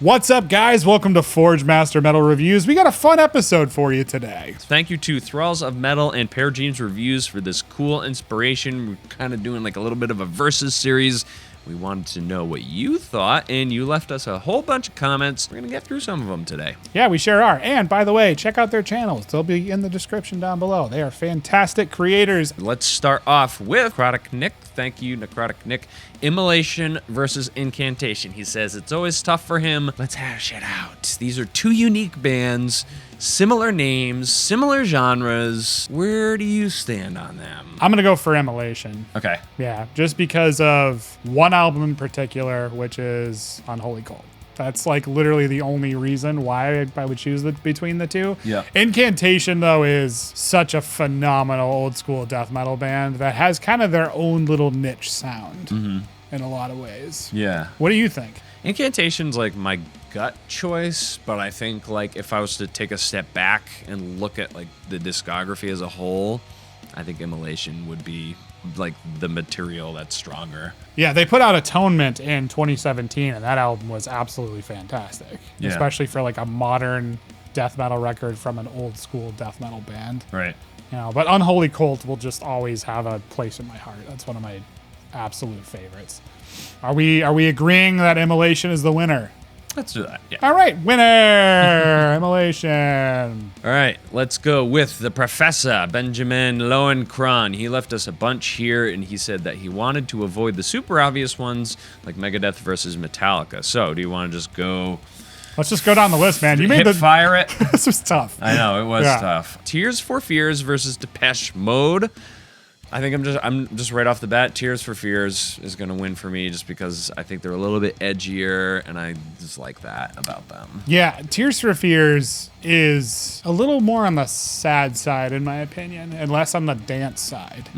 What's up, guys? Welcome to Forgemaster Metal Reviews. We got a fun episode for you today. Thank you to Thralls of Metal and A&P Reviews for this cool inspiration. We're kind of doing like a little bit of a versus series. We wanted to know what you thought, and you left us a whole bunch of comments. We're going to get through some of them today. Yeah, we sure are. And by the way, check out their channels. They'll be in the description down below. They are fantastic creators. Let's start off with Necrotic Nik. Thank you, Necrotic Nik. Immolation versus Incantation. He says it's always tough for him. Let's hash it out. These are two unique bands, similar names, similar genres. Where do you stand on them? I'm going to go for Immolation. Okay. Yeah, just because of one album in particular, which is Unholy Cult. That's like literally the only reason why I would choose between the two. Yeah. Incantation, though, is such a phenomenal old school death metal band that has kind of their own little niche sound in a lot of ways. Yeah. What do you think? Incantation's like my gut choice, but I think like if I was to take a step back and look at like the discography as a whole, I think Immolation would be like the material that's stronger. Yeah, they put out Atonement in 2017, and that album was absolutely fantastic, especially for like a modern death metal record from an old school death metal band. Right. You know, but Unholy Cult will just always have a place in my heart. That's one of my absolute favorites. Are we agreeing that Immolation is the winner? Let's do that. Yeah. All right, winner, Immolation. All right, let's go with the Professor, Benjamin Lowenkron. He left us a bunch here, and he said that he wanted to avoid the super obvious ones like Megadeth versus Metallica. So, do you want to just go? Let's just go down the list, man. You made fire it. This was tough. I know, it was tough. Tears for Fears versus Depeche Mode. I think I'm just right off the bat, Tears for Fears is going to win for me just because I think they're a little bit edgier, and I just like that about them. Yeah, Tears for Fears is a little more on the sad side, in my opinion, and less on the dance side.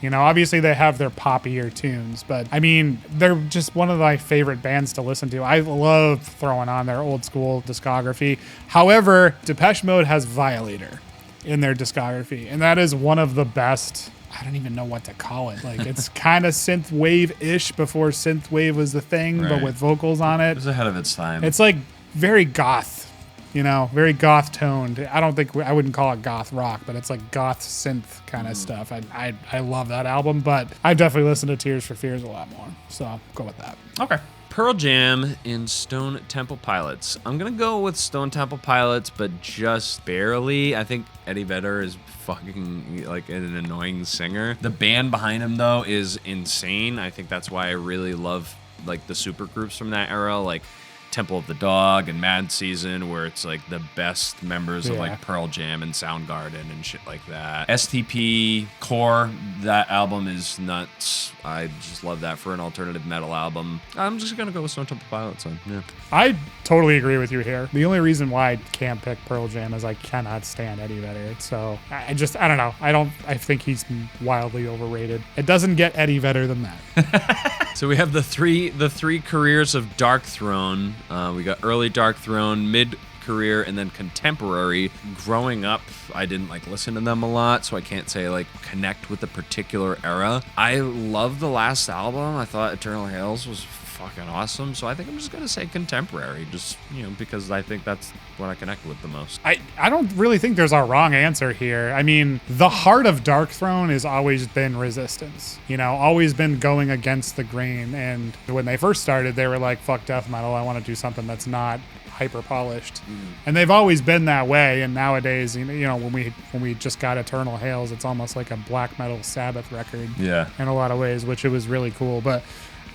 You know, obviously they have their poppier tunes, but I mean, they're just one of my favorite bands to listen to. I love throwing on their old school discography. However, Depeche Mode has Violator in their discography, and that is one of the best. I don't even know what to call it. Like, it's kind of synth wave-ish before synth wave was the thing, but with vocals on it. It was ahead of its time. It's like very goth, you know, very goth toned. I wouldn't call it goth rock, but it's like goth synth kind of stuff. I love that album, but I've definitely listened to Tears for Fears a lot more. So I'll go with that. Okay. Pearl Jam in Stone Temple Pilots. I'm going to go with Stone Temple Pilots, but just barely. I think Eddie Vedder is fucking like an annoying singer. The band behind him, though, is insane. I think that's why I really love like the super groups from that era, like Temple of the Dog and Mad Season, where it's like the best members of like Pearl Jam and Soundgarden and shit like that. STP Core, that album is nuts. I just love that for an alternative metal album. I'm just gonna go with Stone Temple Pilots. Yeah. I totally agree with you here. The only reason why I can't pick Pearl Jam is I cannot stand Eddie Vedder. So I don't know. I think he's wildly overrated. It doesn't get Eddie Vedder than that. So we have the three careers of Dark Throne. We got early Dark Throne, mid-career, and then contemporary. Growing up, I didn't like listen to them a lot, so I can't say like connect with a particular era. I love the last album. I thought Eternal Hails was fucking awesome, so I think I'm just gonna say contemporary, just because I think that's what I connect with the most. I don't really think there's a wrong answer here. I mean, the heart of Dark Throne has always been resistance, always been going against the grain. And when they first started, they were like, fuck death metal, I want to do something that's not hyper polished. And they've always been that way. And nowadays, when we just got Eternal Hails, it's almost like a black metal Sabbath record in a lot of ways, which it was really cool. But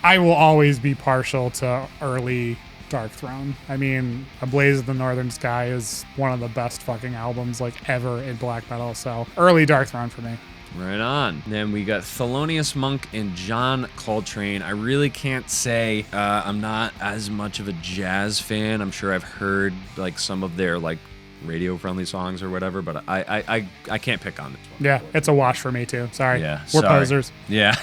I will always be partial to early Dark Throne. I mean, A Blaze of the Northern Sky is one of the best fucking albums like ever in black metal. So early Dark Throne for me. Right on. Then we got Thelonious Monk and John Coltrane. I really can't say I'm not as much of a jazz fan. I'm sure I've heard like some of their like radio-friendly songs or whatever, but I can't pick on this one. Yeah, it's a wash for me too. Sorry. Yeah, We're posers. Yeah.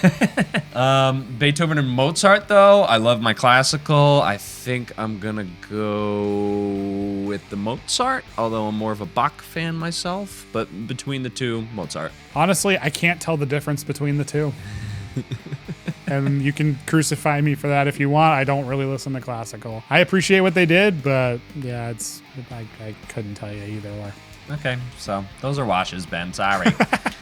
Beethoven and Mozart, though. I love my classical. I think I'm gonna go with the Mozart, although I'm more of a Bach fan myself. But between the two, Mozart. Honestly, I can't tell the difference between the two. And you can crucify me for that if you want. I don't really listen to classical. I appreciate what they did, but yeah, I couldn't tell you either or. Okay, so those are washes, Ben. Sorry.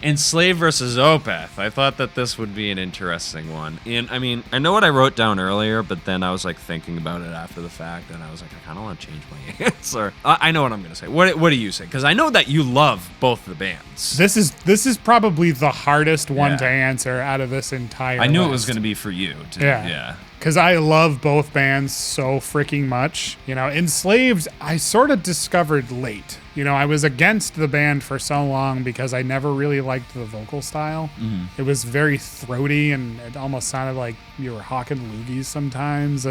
Enslaved versus Opeth. I thought that this would be an interesting one. And I mean, I know what I wrote down earlier, but then I was like thinking about it after the fact, and I was like, I kind of want to change my answer. I know what I'm gonna say. What do you say? Because I know that you love both the bands. This is probably the hardest one to answer out of this entire. I knew list. it was gonna be for you too. Yeah. Because I love both bands so freaking much. You know, Enslaved, I sort of discovered late. You know, I was against the band for so long because I never really liked the vocal style. It was very throaty and it almost sounded like you were hawking loogies sometimes.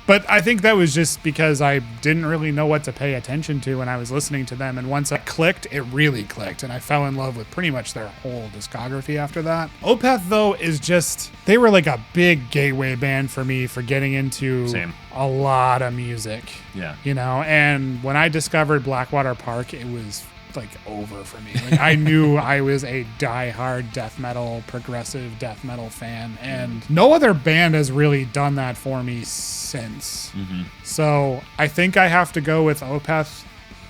But I think that was just because I didn't really know what to pay attention to when I was listening to them. And once I clicked, it really clicked. And I fell in love with pretty much their whole discography after that. Opeth, though, is just, they were like a big gateway band for me for getting into a lot of music. Yeah. You know, and when I discovered Blackwater Park, it was like over for me. Like, I knew I was a diehard death metal, progressive death metal fan, and no other band has really done that for me since. So I think I have to go with Opeth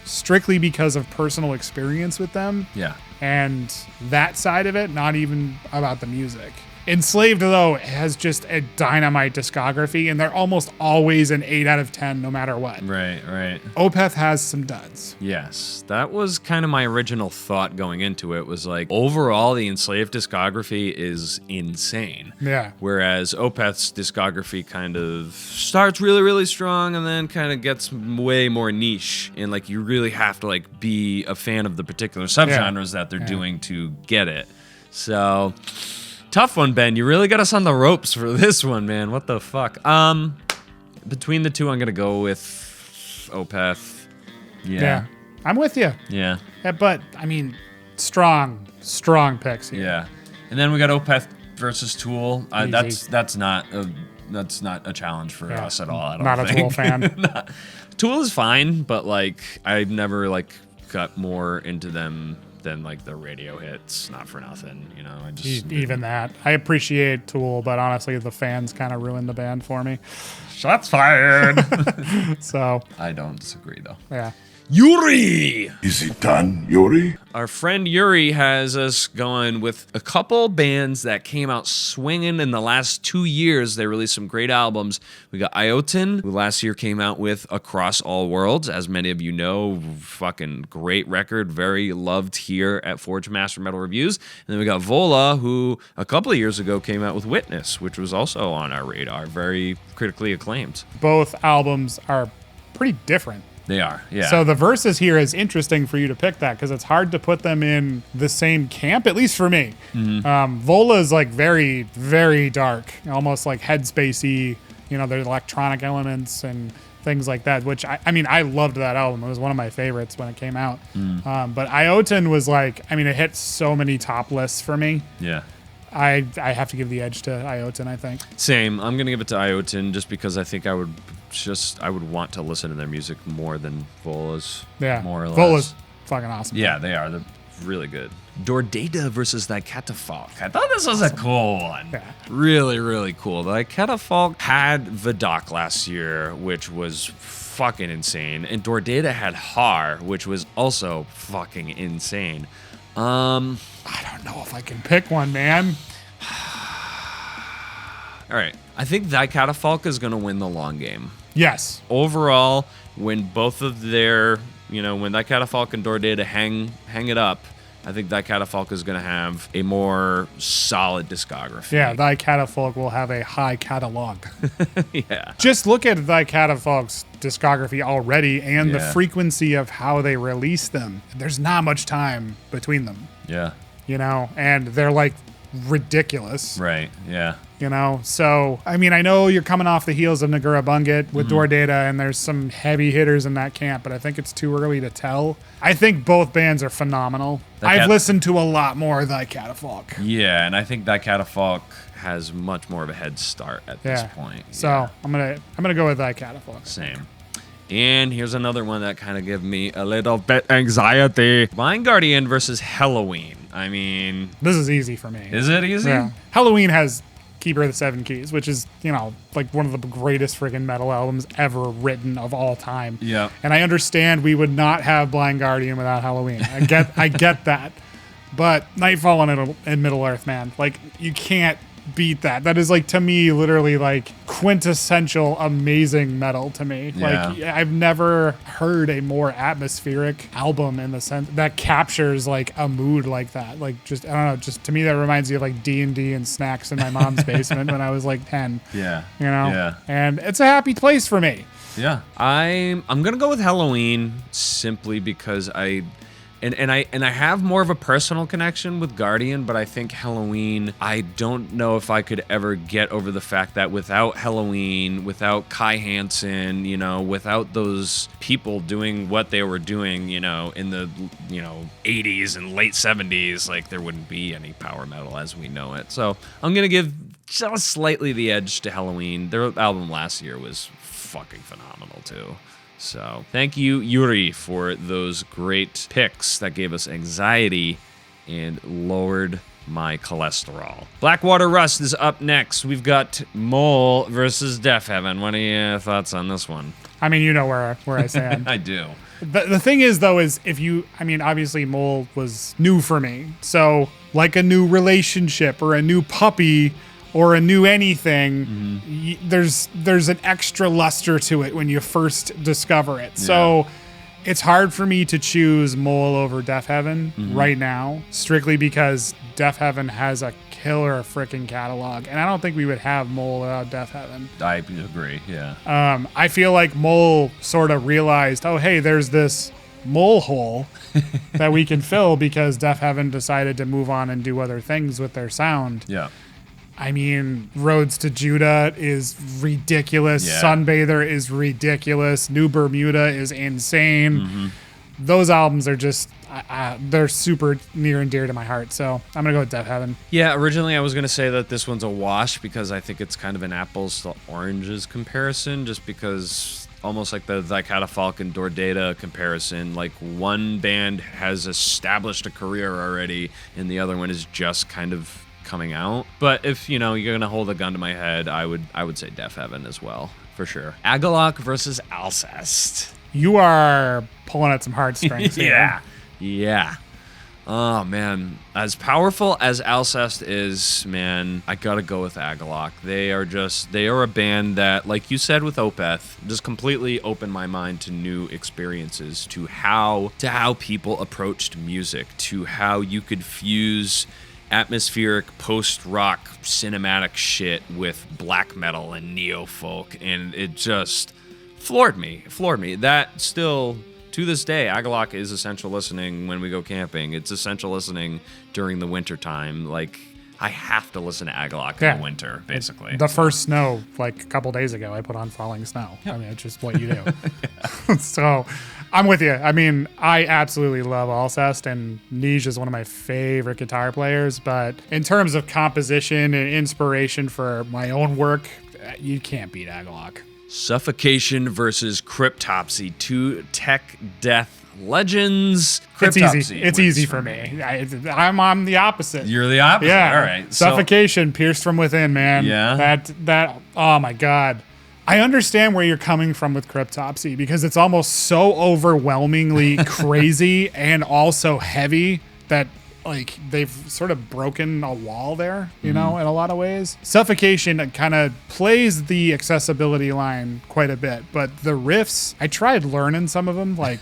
strictly because of personal experience with them. Yeah. And that side of it, not even about the music. Enslaved, though, has just a dynamite discography, and they're almost always an 8 out of 10 no matter what. Right. Opeth has some duds. Yes, that was kind of my original thought going into it, was like, overall, the Enslaved discography is insane. Yeah. Whereas Opeth's discography kind of starts really, really strong and then kind of gets way more niche. And like, you really have to like be a fan of the particular subgenres that they're doing to get it. So... tough one, Ben. You really got us on the ropes for this one, man. What the fuck? Between the two, I'm gonna go with Opeth. Yeah. I'm with you. Yeah. But I mean, strong picks here. Yeah. And then we got Opeth versus Tool. That's not a challenge for us at all. I don't Not think. a Tool fan. Tool is fine, but like I've never like got more into them than like the radio hits. Not for nothing, you know. I just even that. I appreciate Tool, but honestly, the fans kind of ruined the band for me. Shots fired. So I don't disagree though. Yeah. Yuri! Is it done, Yuri? Our friend Yuri has us going with a couple bands that came out swinging in the last 2 years. They released some great albums. We got Ioten, who last year came out with Across All Worlds. As many of you know, fucking great record, very loved here at Forgemaster Metal Reviews. And then we got Vola, who a couple of years ago came out with Witness, which was also on our radar, very critically acclaimed. Both albums are pretty different. They are, yeah. So the verses here is interesting for you to pick that because it's hard to put them in the same camp, at least for me. Vola is like very, very dark, almost like headspacey. You know, there's electronic elements and things like that, which I mean, I loved that album. It was one of my favorites when it came out. But Ioten was like, I mean, it hit so many top lists for me. Yeah. I have to give the edge to Ioten, I think. Same. I'm going to give it to Ioten just because I think I would want to listen to their music more than Vola's. Yeah. More or less. Vola's fucking awesome. Yeah, they are. They're really good. Dordata versus the Catafalque. I thought this was a cool one. Yeah. Really, really cool. The Catafalque had Vidocq last year, which was fucking insane. And Dordata had Har, which was also fucking insane. I don't know if I can pick one, man. All right. I think that Catafalque is going to win the long game. Yes. Overall, when both of their, when that Catafalque and Dordata hang it up, I think that Catafalque is going to have a more solid discography. Yeah, thy Catafalque will have a high catalog. Yeah. Just look at thy Catafalque's discography already and the frequency of how they release them. There's not much time between them. Yeah. And they're like ridiculous. Right, yeah. So, I mean, I know you're coming off the heels of Nagura Bunget with Dordata, and there's some heavy hitters in that camp, but I think it's too early to tell. I think both bands are phenomenal. I've listened to a lot more of thy Catafalque. Yeah, and I think that Catafalque has much more of a head start at this point. So I'm gonna go with thy Catafalque. Same. And here's another one that kind of gave me a little bit anxiety. Blind Guardian versus Halloween. I mean... This is easy for me. Is it easy? Yeah. Halloween has Keeper of the Seven Keys, which is, like one of the greatest friggin' metal albums ever written of all time. Yeah. And I understand we would not have Blind Guardian without Halloween. I get that. But Nightfall and Middle Earth, man, like you can't beat that. That is like, to me, literally like quintessential amazing metal to me. Yeah. Like I've never heard a more atmospheric album in the sense that captures like a mood like that. Like just, I don't know, just to me that reminds me of like D&D and snacks in my mom's basement when I was like 10. Yeah. Yeah. And it's a happy place for me. Yeah. I'm going to go with Halloween simply because I have more of a personal connection with Guardian, but I think Halloween, I don't know if I could ever get over the fact that without Halloween, without Kai Hansen, without those people doing what they were doing, in the, 80s and late 70s, like there wouldn't be any power metal as we know it. So I'm going to give just slightly the edge to Halloween. Their album last year was fucking phenomenal too. So thank you, Yuri, for those great picks that gave us anxiety and lowered my cholesterol. Blackwater Rust is up next. We've got Mole versus Deaf Heaven. What are your thoughts on this one? I mean, you know where I stand. I do. The thing is, though, is obviously Mole was new for me. So like a new relationship or a new puppy or a new anything, there's an extra luster to it when you first discover it. Yeah. So it's hard for me to choose Mole over Deaf Heaven right now, strictly because Deaf Heaven has a killer freaking catalog, and I don't think we would have Mole without Deaf Heaven. I agree, yeah. I feel like Mole sort of realized, oh, hey, there's this mole hole that we can fill because Deaf Heaven decided to move on and do other things with their sound. Yeah. I mean, Roads to Judah is ridiculous. Yeah. Sunbather is ridiculous. New Bermuda is insane. Those albums are just, they're super near and dear to my heart. So I'm going to go with Deaf Heaven. Yeah, originally I was going to say that this one's a wash because I think it's kind of an apples to oranges comparison, just because almost like the Vicata and Dordata comparison, like one band has established a career already and the other one is just kind of coming out. But if you're gonna hold a gun to my head, I would say Deaf Heaven as well, for sure. Agalloch versus Alcest. You are pulling at some heartstrings here. Yeah. Oh man, as powerful as Alcest is, man, I gotta go with Agalloch. They are a band that, like you said with Opeth, just completely opened my mind to new experiences, to how people approached music, to how you could fuse atmospheric post-rock cinematic shit with black metal and neo-folk, and it just floored me. That still, to this day, Agalloch is essential listening when we go camping. It's essential listening during the winter time. Like, I have to listen to Agalloch in the winter, basically. The first snow, like a couple days ago, I put on Falling Snow. Yep. I mean, it's just what you do. So I'm with you. I mean, I absolutely love Alcest, and Nij is one of my favorite guitar players. But in terms of composition and inspiration for my own work, you can't beat Agalloch. Suffocation versus Cryptopsy, two tech death legends. It's easy for me. I'm the opposite. You're the opposite. Yeah. All right. Suffocation, pierced from within, man. Yeah. That. Oh my God. I understand where you're coming from with Cryptopsy because it's almost so overwhelmingly crazy and also heavy that, like, they've sort of broken a wall there, in a lot of ways. Suffocation kind of plays the accessibility line quite a bit, but the riffs, I tried learning some of them. Like,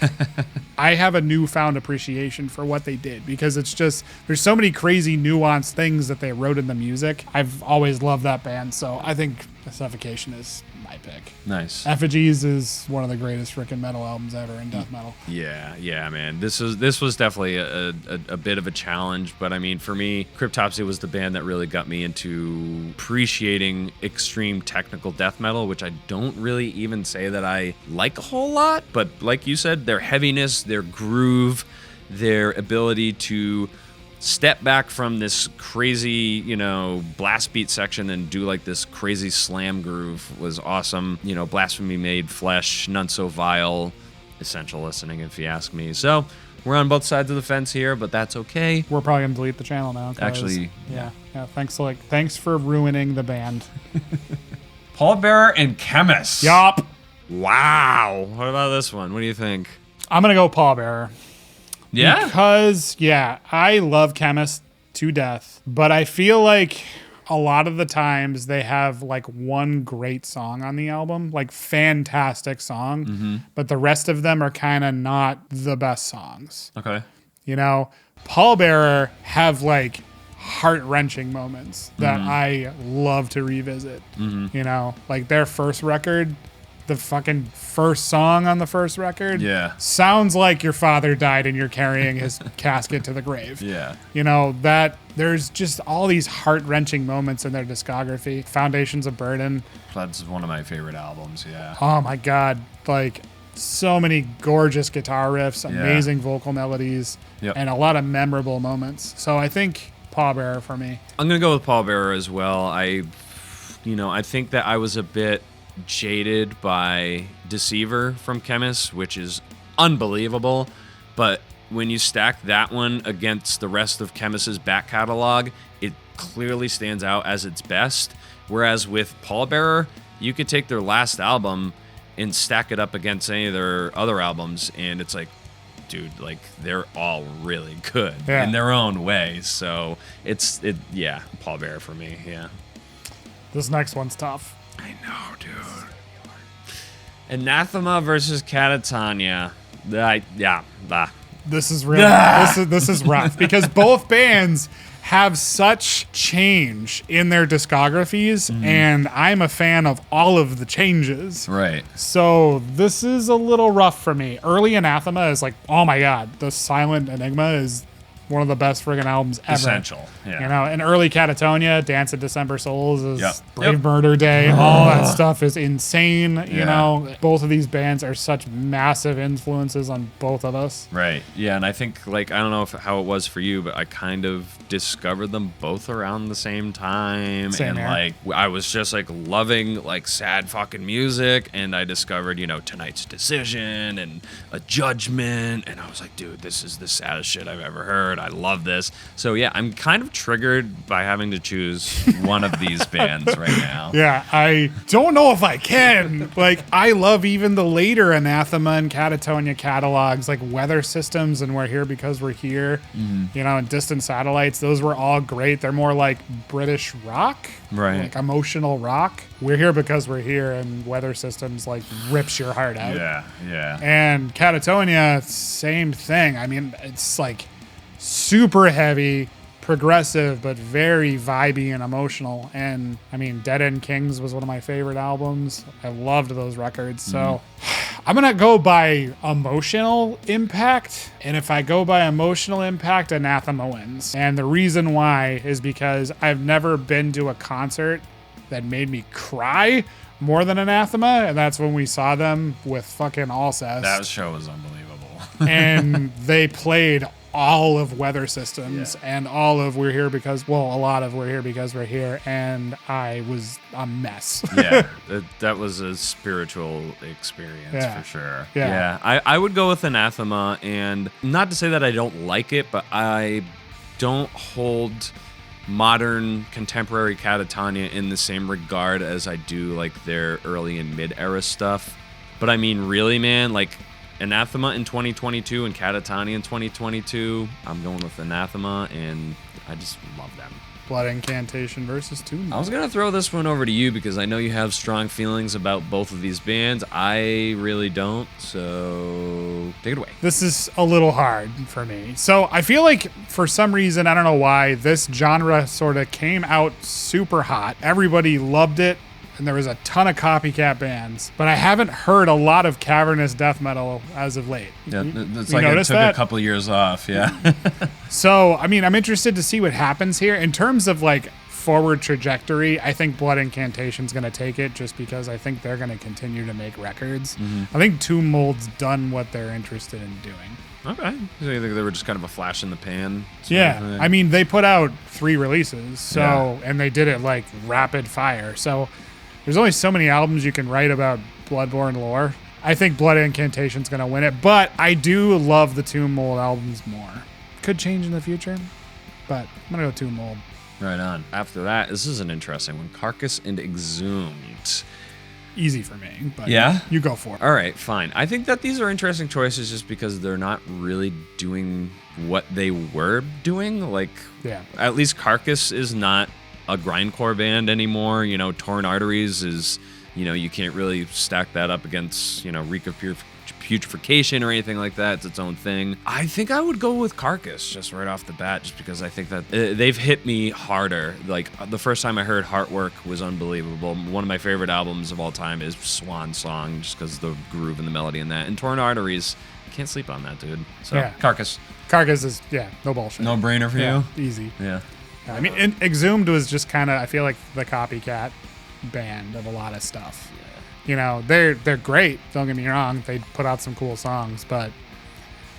I have a newfound appreciation for what they did because it's just, there's so many crazy nuanced things that they wrote in the music. I've always loved that band, so I think Suffocation is my pick. Nice. Effigies is one of the greatest freaking metal albums ever in death metal. Yeah, man. This was definitely a bit of a challenge, but I mean, for me, Cryptopsy was the band that really got me into appreciating extreme technical death metal, which I don't really even say that I like a whole lot, but like you said, their heaviness, their groove, their ability to step back from this crazy, blast beat section and do like this crazy slam groove was awesome. Blasphemy Made Flesh, None So Vile, essential listening if you ask me. So We're on both sides of the fence here, but that's okay. We're probably gonna delete the channel now. Actually, yeah. Thanks for ruining the band. Pallbearer and Chemist. Yup. Wow. What about this one? What do you think? I'm gonna go Pallbearer. Yeah? Because, I love Chemist to death, but I feel like a lot of the times they have like one great song on the album, like fantastic song, but the rest of them are kind of not the best songs. Okay. You know, Pallbearer have like heart-wrenching moments that I love to revisit. You know, like their first record, the fucking first song on the first record sounds like your father died and you're carrying his casket to the grave. Yeah. You know, that there's just all these heart-wrenching moments in their discography. Foundations of Burden. That's one of my favorite albums, yeah. Oh my God. Like so many gorgeous guitar riffs, amazing vocal melodies, and a lot of memorable moments. So I think Pallbearer for me. I'm going to go with Pallbearer as well. I think that I was a bit jaded by Deceiver from Chemist, which is unbelievable, but when you stack that one against the rest of Chemist's back catalog, it clearly stands out as its best. Whereas with Pallbearer, you could take their last album and stack it up against any of their other albums, and it's like, dude, like they're all really good in their own way. So Pallbearer for me. Yeah. This next one's tough. I know, dude. Anathema versus Catatonia. This is really this is rough because both bands have such change in their discographies, and I'm a fan of all of the changes. Right. So this is a little rough for me. Early Anathema is like, oh my God, the Silent Enigma is one of the best friggin' albums ever. Essential. Yeah. You know, and early Catatonia, Dance of December Souls is Brave Murder Day. All that stuff is insane. You know, both of these bands are such massive influences on both of us. Right. Yeah. And I think, like, I don't know how it was for you, but I kind of discovered them both around the same time. Same and here. like, I was just like loving like sad fucking music. And I discovered, Tonight's Decision and A Judgment. And I was like, dude, this is the saddest shit I've ever heard. I love this. So yeah, I'm kind of triggered by having to choose one of these bands right now. Yeah, I don't know if I can. Like, I love even the later Anathema and Catatonia catalogs, like Weather Systems and We're Here Because We're Here, and Distant Satellites. Those were all great. They're more like British rock, right? Like emotional rock. We're Here Because We're Here, and Weather Systems like rips your heart out. Yeah. And Catatonia, same thing. I mean, it's like super heavy, progressive, but very vibey and emotional. And I mean, Dead End Kings was one of my favorite albums. I loved those records. So I'm going to go by emotional impact. And if I go by emotional impact, Anathema wins. And the reason why is because I've never been to a concert that made me cry more than Anathema. And that's when we saw them with fucking Alcest. That show was unbelievable. And they played all of Weather Systems and all of We're Here Because, a lot of We're Here Because We're Here, and I was a mess. That was a spiritual experience for sure. Yeah. I would go with Anathema, and not to say that I don't like it, but I don't hold modern contemporary Catatonia in the same regard as I do like their early and mid-era stuff. But I mean, really, man, like Anathema in 2022 and Catatonia in 2022, I'm going with Anathema, and I just love them. Blood Incantation versus Tomb. I was going to throw this one over to you because I know you have strong feelings about both of these bands. I really don't, so take it away. This is a little hard for me. So I feel like for some reason, I don't know why, this genre sort of came out super hot. Everybody loved it. And there was a ton of copycat bands, but I haven't heard a lot of cavernous death metal as of late. Yeah, it's like it took a couple of years off, So, I mean, I'm interested to see what happens here. In terms of like forward trajectory, I think Blood Incantation's going to take it just because I think they're going to continue to make records. I think Tomb Mold's done what they're interested in doing. Okay. So you think they were just kind of a flash in the pan? Yeah. I mean, they put out 3 releases, and they did it like rapid fire. So there's only so many albums you can write about Bloodborne lore. I think Blood Incantation's going to win it, but I do love the Tomb Mold albums more. Could change in the future, but I'm going to go Tomb Mold. Right on. After that, this is an interesting one. Carcass and Exhumed. Easy for me, but Yeah? you go for it. All right, fine. I think that these are interesting choices just because they're not really doing what they were doing. Like, Yeah. at least Carcass is not a grindcore band anymore. You know, Torn Arteries is, you know, you can't really stack that up against, you know, Reek of Putrefaction or anything like that. It's its own thing. I think I would go with Carcass just right off the bat, just because I think that they've hit me harder. Like, the first time I heard Heartwork was unbelievable. One of my favorite albums of all time is Swan Song, just because the groove and the melody in that. And Torn Arteries, can't sleep on that, dude. So, Yeah. Carcass. Carcass is, no bullshit. No brainer for Yeah, you? easy. Yeah. I mean, Exhumed was just kind of, I feel like, the copycat band of a lot of stuff. You know, they're great, don't get me wrong. They put out some cool songs, but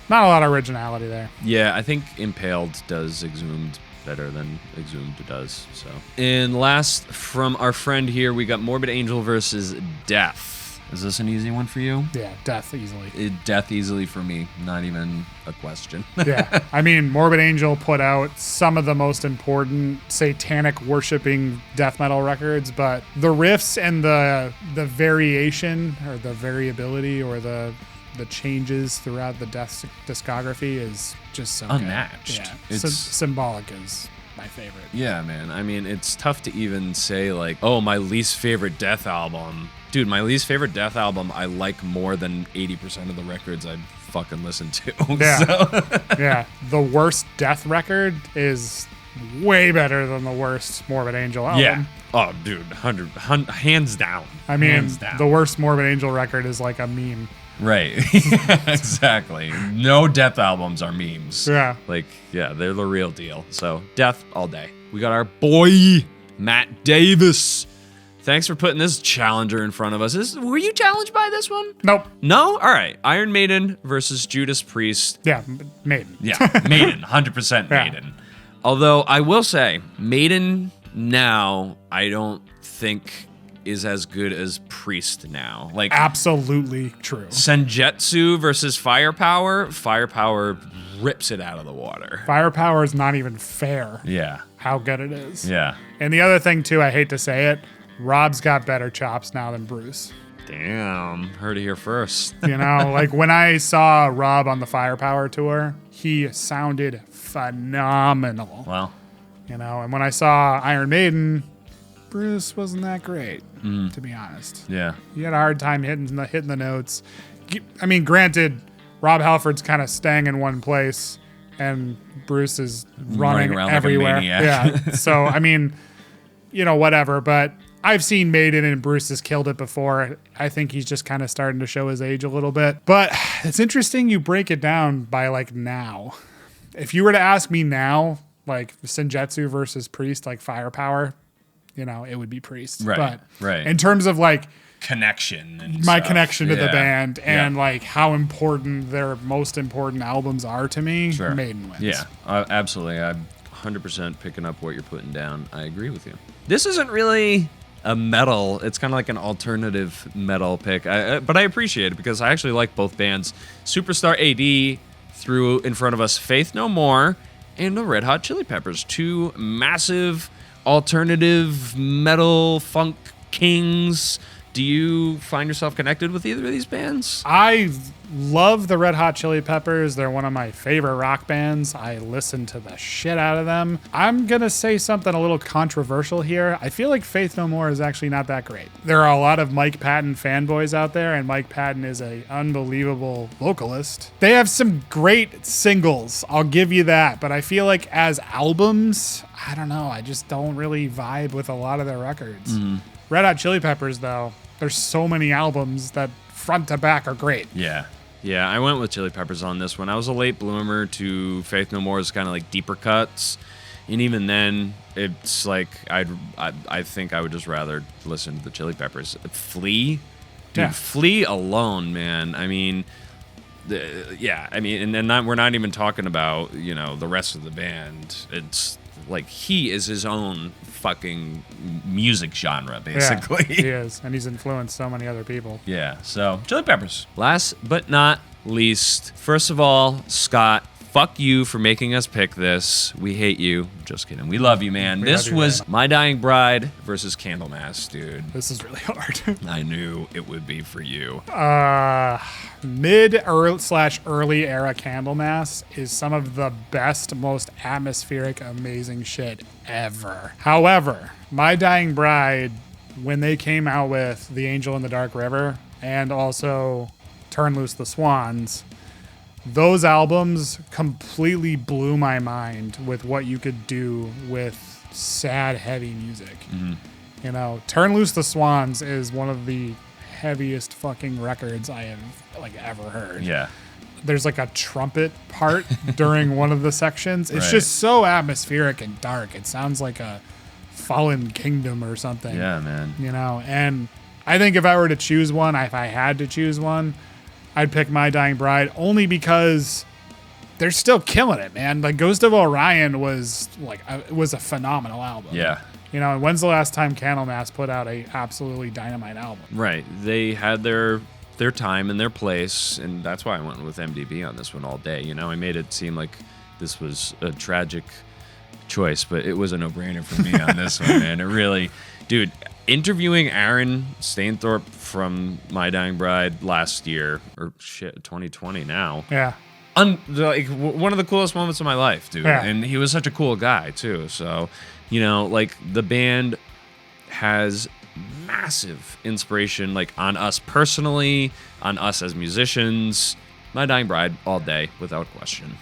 not a lot of originality there. Yeah, I think Impaled does Exhumed better than Exhumed does. So, and last from our friend here, we got Morbid Angel versus Death. Is this an easy one for you? Yeah, Death easily. Death easily for me. Not even a question. Yeah, I mean, Morbid Angel put out some of the most important satanic worshiping death metal records, but the riffs and the variation or the variability or the changes throughout the Death discography is just so unmatched. Good. Yeah, It's Symbolic is my favorite. Yeah, man. I mean, it's tough to even say like, oh, my least favorite Death album. Dude, my least favorite Death album I like more than 80% of the records I fucking listen to. Yeah. So. Yeah. The worst Death record is way better than the worst Morbid Angel album. Yeah. Oh, dude, hands down. I mean, hands down. the worst Morbid Angel record is like a meme. Right. Exactly. No Death albums are memes. Yeah. Like, yeah, they're the real deal. So, Death all day. We got our boy, Matt Davis. Thanks for putting this challenger in front of us. Were you challenged by this one? Nope. No? All right. Iron Maiden versus Judas Priest. Yeah, Maiden. Yeah, Maiden. 100% Yeah. Maiden. Although, I will say, Maiden now, I don't think is as good as Priest now. Like, Absolutely true. Senjutsu versus Firepower. Firepower rips it out of the water. Firepower is not even fair Yeah. how good it is. Yeah. And the other thing, too, I hate to say it, Rob's got better chops now than Bruce. Damn. Heard it here first. You know, like when I saw Rob on the Firepower tour, he sounded phenomenal. Well. You know, and when I saw Iron Maiden, Bruce wasn't that great, to be honest. Yeah. He had a hard time hitting the notes. I mean, granted, Rob Halford's kind of staying in one place, and Bruce is running around like a everywhere. maniac. Yeah. So, I mean, you know, whatever. But I've seen Maiden and Bruce has killed it before. I think he's just kind of starting to show his age a little bit. But it's interesting you break it down by like now. If you were to ask me now, like Senjutsu versus Priest, like Firepower, you know, it would be Priest. Right, But right. in terms of like Connection. And my stuff. connection to the Yeah. band and Yeah. like how important their most important albums are to me, Sure. Maiden wins. Yeah, absolutely. I'm 100% picking up what you're putting down. I agree with you. This isn't really a metal. It's kind of like an alternative metal pick. But I appreciate it because I actually like both bands. Superstar AD threw in front of us Faith No More and the Red Hot Chili Peppers. Two massive alternative metal funk kings. Do you find yourself connected with either of these bands? I love the Red Hot Chili Peppers. They're one of my favorite rock bands. I listen to the shit out of them. I'm going to say something a little controversial here. I feel like Faith No More is actually not that great. There are a lot of Mike Patton fanboys out there, and Mike Patton is an unbelievable vocalist. They have some great singles. I'll give you that. But I feel like as albums, I don't know. I just don't really vibe with a lot of their records. Red Hot Chili Peppers, though, there's so many albums that front to back are great. Yeah. Yeah, I went with Chili Peppers on this one. I was a late bloomer to Faith No More's kind of like deeper cuts. And even then, it's like I think I would just rather listen to the Chili Peppers. Flea? Dude, Yeah. Flea alone, man. I mean, we're not even talking about, you know, the rest of the band. It's like he is his own fucking music genre, basically. Yeah, he is, and he's influenced so many other people. Yeah, so Chili Peppers. Last but not least, first of all, Scott, fuck you for making us pick this. We hate you. Just kidding. We love you, man. This was My Dying Bride versus Candlemass, dude. This is really hard. I knew it would be for you. Mid/early era Candlemass is some of the best, most atmospheric, amazing shit ever. However, My Dying Bride, when they came out with The Angel in the Dark River and also Turn Loose the Swans, those albums completely blew my mind with what you could do with sad, heavy music. You know, Turn Loose the Swans is one of the heaviest fucking records I have like ever heard. Yeah. There's like a trumpet part during one of the sections. It's Right. just so atmospheric and dark. It sounds like a fallen kingdom or something. Yeah, man. You know, and I think if I were to choose one, if I had to choose one, I'd pick My Dying Bride only because they're still killing it, man. Like Ghost of Orion was a phenomenal album. Yeah. You know, and when's the last time Candlemass put out a absolutely dynamite album? Right. They had their time and their place, and that's why I went with MDB on this one all day. You know, I made it seem like this was a tragic choice, but it was a no-brainer for me on this one, man. It really, dude, interviewing Aaron Stainthorpe from My Dying Bride last year, or shit, 2020 now. Yeah. Like one of the coolest moments of my life, dude. Yeah. And he was such a cool guy too. So, you know, like the band has massive inspiration, like on us personally, on us as musicians. My Dying Bride all day, without question.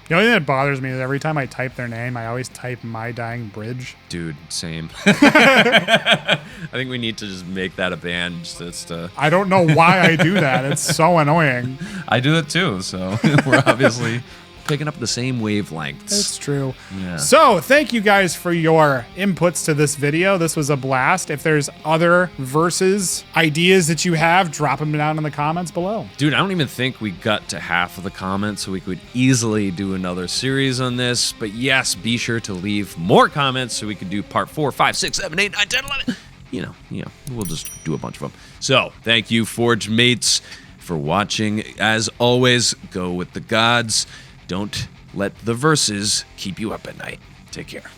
The only thing that bothers me is every time I type their name, I always type My Dying Bridge. Dude, same. I think we need to just make that a band. Just to... I don't know why I do that. It's so annoying. I do it too, so we're obviously picking up the same wavelengths. It's true. Yeah. So thank you guys for your inputs to this video. This was a blast. If there's other verses, ideas that you have, drop them down in the comments below. Dude, I don't even think we got to half of the comments, so we could easily do another series on this. But yes, be sure to leave more comments so we can do part 4, 5, 6, 7, 8, 9, 10, 11. You know, we'll just do a bunch of them. So thank you, Forgemates, for watching. As always, go with the gods. Don't let the verses keep you up at night. Take care.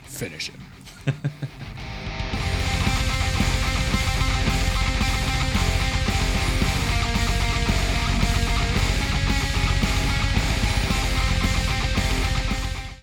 Finish him.